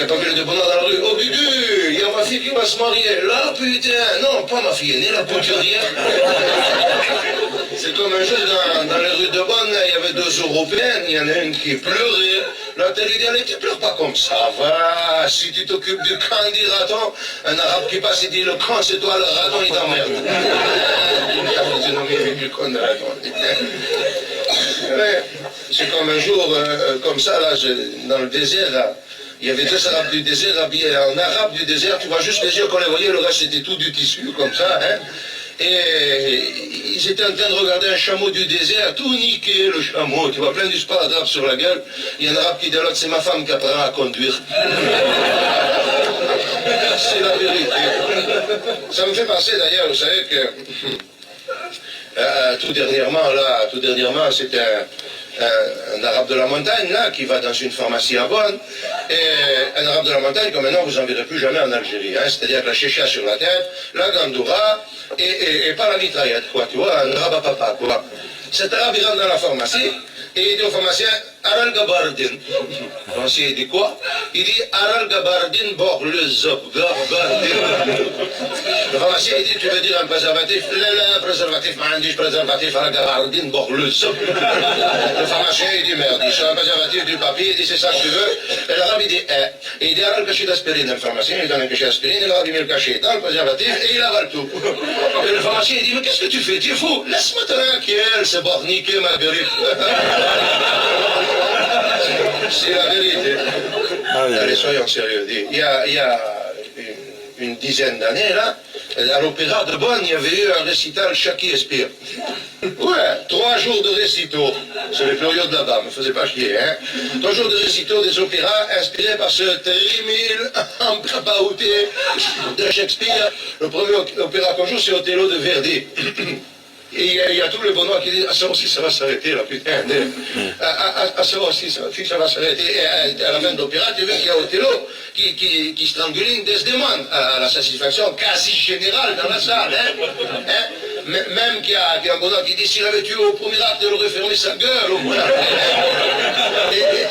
a pas vu le bonheur dans la rue. Oh Gugu, il y a ma fille qui va se marier. Là, putain, non, pas ma fille, ni la couturière. C'est comme un jour dans les rues de Bonn, il y avait 2 Européennes, il y en a une qui pleurait. L'autre, elle lui dit, allez, tu pleures pas comme ça, va. Si tu t'occupes du camp du raton, un arabe qui passe, il dit, le camp, c'est toi, le raton, il t'emmerde. La physionomie du con de raton. C'est comme un jour, comme ça, là, dans le désert, là, il y avait 2 arabes du désert habillés en arabe du désert, tu vois juste les yeux qu'on les voyait, le reste c'était tout du tissu, comme ça, hein. Et ils étaient en train de regarder un chameau du désert, tout niqué le chameau, tu vois, plein du sparadrap sur la gueule. Il y a un arabe qui dit à l'autre, c'est ma femme qui apprend à conduire. C'est la vérité. Ça me fait penser d'ailleurs, vous savez que tout dernièrement, c'était un arabe de la montagne, là, qui va dans une pharmacie à Bonn, et un arabe de la montagne, comme maintenant, vous n'en verrez plus jamais en Algérie, hein, c'est-à-dire avec la chécha sur la tête, la gandoura, et pas la mitraillette, quoi, tu vois, un arabe à papa, quoi. Cet arabe, il rentre dans la pharmacie, et il dit au pharmacien, Aral Gabardin. Le pharmacien, il dit quoi? Il dit, Aral Gabardin, bord le zop, Gabardin. Le pharmacien, il dit, tu veux dire un préservatif? Le préservatif, mandiche, préservatif, Aral Gabardin, bord le zop. Le pharmacien, il dit, merde, il sort un préservatif du papier, il dit, c'est ça que tu veux? Et l'arabe, il dit, Et il dit, Aral cachet d'aspirine. Le pharmacien, il donne un cachet d'aspirine, et l'arabe, il met le cachet dans le préservatif, et il avale tout. Et le pharmacien, il dit, mais qu'est-ce que tu fais? Tu es fou? Laisse-moi tranquille, c'est borniqué, Marguerite. C'est la vérité. Allez, soyons sérieux. Il y a une dizaine d'années, là, à l'opéra de Bonn, il y avait eu un récital Shakespeare. Ouais, 3 jours de récito. C'est les périodes là-bas, me faisait pas chier, hein. 3 jours de récito des opéras inspirés par ce terrible Ambrabaouté de Shakespeare. Le premier opéra qu'on joue, c'est Othello de Verdi. Et il y a tout le Benoît qui dit, ah ça aussi ça va s'arrêter là, putain, ça aussi ça va s'arrêter. Et à la fin de l'opéra, tu vois qu'il y a Othello qui stranguline Desdemone, à la satisfaction quasi générale dans la salle, hein. Même qu'il y a un Benoît qui dit, s'il avait tué au premier acte, il aurait fermé sa gueule au moins.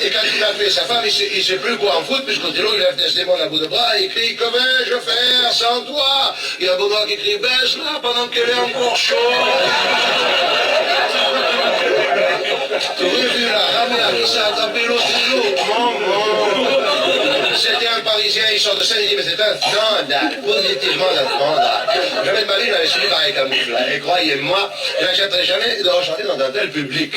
Et quand il a fait sa femme, il ne sait plus quoi en foutre, puisque Othello, il lève Desdemone à bout de bras, il crie, que vais-je faire sans toi? Il y a un Benoît qui crie, baise-la pendant qu'elle est encore chaude. Tu aurais vu la ramère qui s'est attrapé l'Othello, c'était un Parisien, il sort de scène, il dit, mais c'est un scandale, positivement un scandale. Jamais de ma vie, il avait suivi par un camouflage. Et croyez-moi, je n'accepterai jamais de rechanter dans un tel public.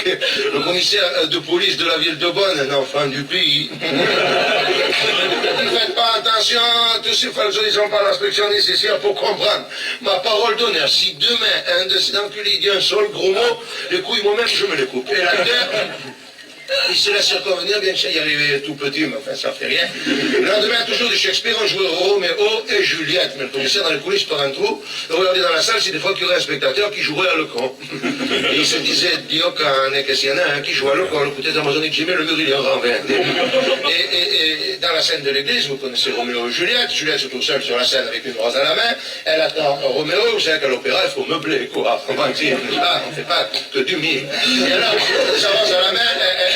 Le commissaire de police de la ville de Bonn, un enfant du pays. Ne faites pas attention, tous ces falsos, ils n'ont pas l'inspection nécessaire pour comprendre. Ma parole d'honneur, si demain, un de ces enculés dit un seul gros mot, les couilles, moi-même, je me les coupe. Et l'acteur, il se laisse reconvenir, bien sûr, il arrivait tout petit, mais enfin, ça fait rien. Le lendemain, toujours de Shakespeare, on jouait Roméo et Juliette. Mais le commissaire, dans les coulisses, par un trou, regardait dans la salle, c'est des fois qu'il y aurait un spectateur qui jouerait à le con. Et il se disait, Dio, qu'est-ce qu'il y en a un qui joue à le con, le côté d'Amazonique, Jimmy, le mur, il est en renvers. Et dans la scène de l'église, vous connaissez Roméo et Juliette. Juliette se trouve seule sur la scène avec une rose à la main. Elle attend Roméo, vous savez qu'à l'opéra, il faut meubler, quoi. On va dire, on ne fait pas que du mille. Et alors, sa rose à la main,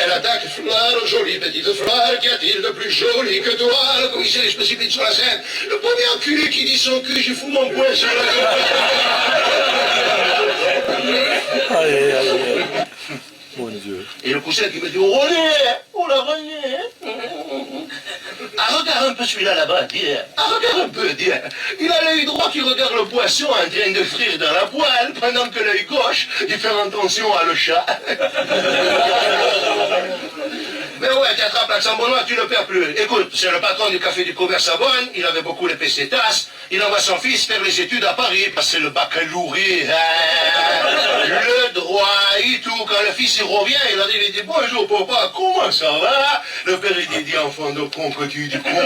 elle attaque, fleur, jolie petite fleur, qu'y a-t-il de plus joli que toi? Le commissaire, il se précipite sur la scène. Le premier enculé qui dit son cul, j'ai fous mon poing sur la gueule. Aïe, aïe, aïe. Mon Dieu. Et le cousin qui me dit, oh la René. Ah, regarde un peu celui-là là-bas, dis. Ah, regarde un peu, dis. Il a l'œil droit qui regarde le poisson en train de frire dans la poêle, pendant que l'œil gauche, il fait attention à le chat. Mais ouais, tu attrapes l'accent bonnois, tu ne le perds plus. Écoute, c'est le patron du café du commerce à Bonn, il avait beaucoup les pesetas, il envoie son fils faire les études à Paris, passer le baccalauréat, le droit et tout. Quand le fils il revient, il arrive, il dit, bonjour papa, comment ça va? Le père il dit, enfant de con que tu dis, comment?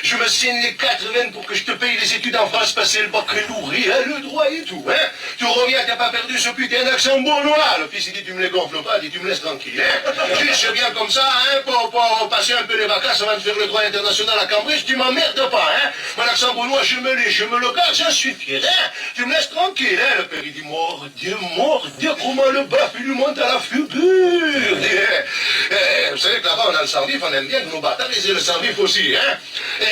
Je me signe les 4 veines pour que je te paye les études en France, passer le baccalauréat, le droit et tout, hein? Tu reviens, t'as pas perdu ce putain d'accent bonnois. Le fils il dit, tu me les gonfles pas, il dit, tu me laisses tranquille, hein? Je sais bien comme ça. ça, hein, pour passer un peu les vacances avant de faire le droit international à Cambridge, tu m'emmerdes pas, hein. Mon accent brunois, je me le garde, j'en suis fier, hein. Tu me laisses tranquille, hein. Le père, il dit, mordieu, comment le bœuf, il lui monte à la figure. Vous savez que là-bas, on a le sang-vif, on aime bien que nous baptiser le sang-vif aussi, hein.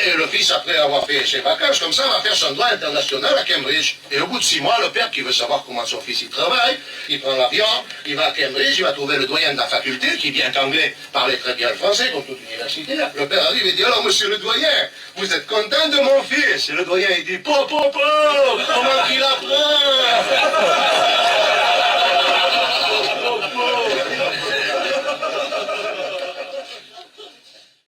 Et le fils, après avoir fait ses vacances, comme ça, va faire son droit international à Cambridge. Et au bout de 6 mois, le père, qui veut savoir comment son fils il travaille, il prend l'avion, il va à Cambridge, il va trouver le doyen de la faculté, qui bien qu'anglais, parlait très bien le français, comme toute universitaire. Le père arrive et dit, alors, monsieur le doyen, vous êtes content de mon fils? Et le doyen, il dit, comment qu'il apprend?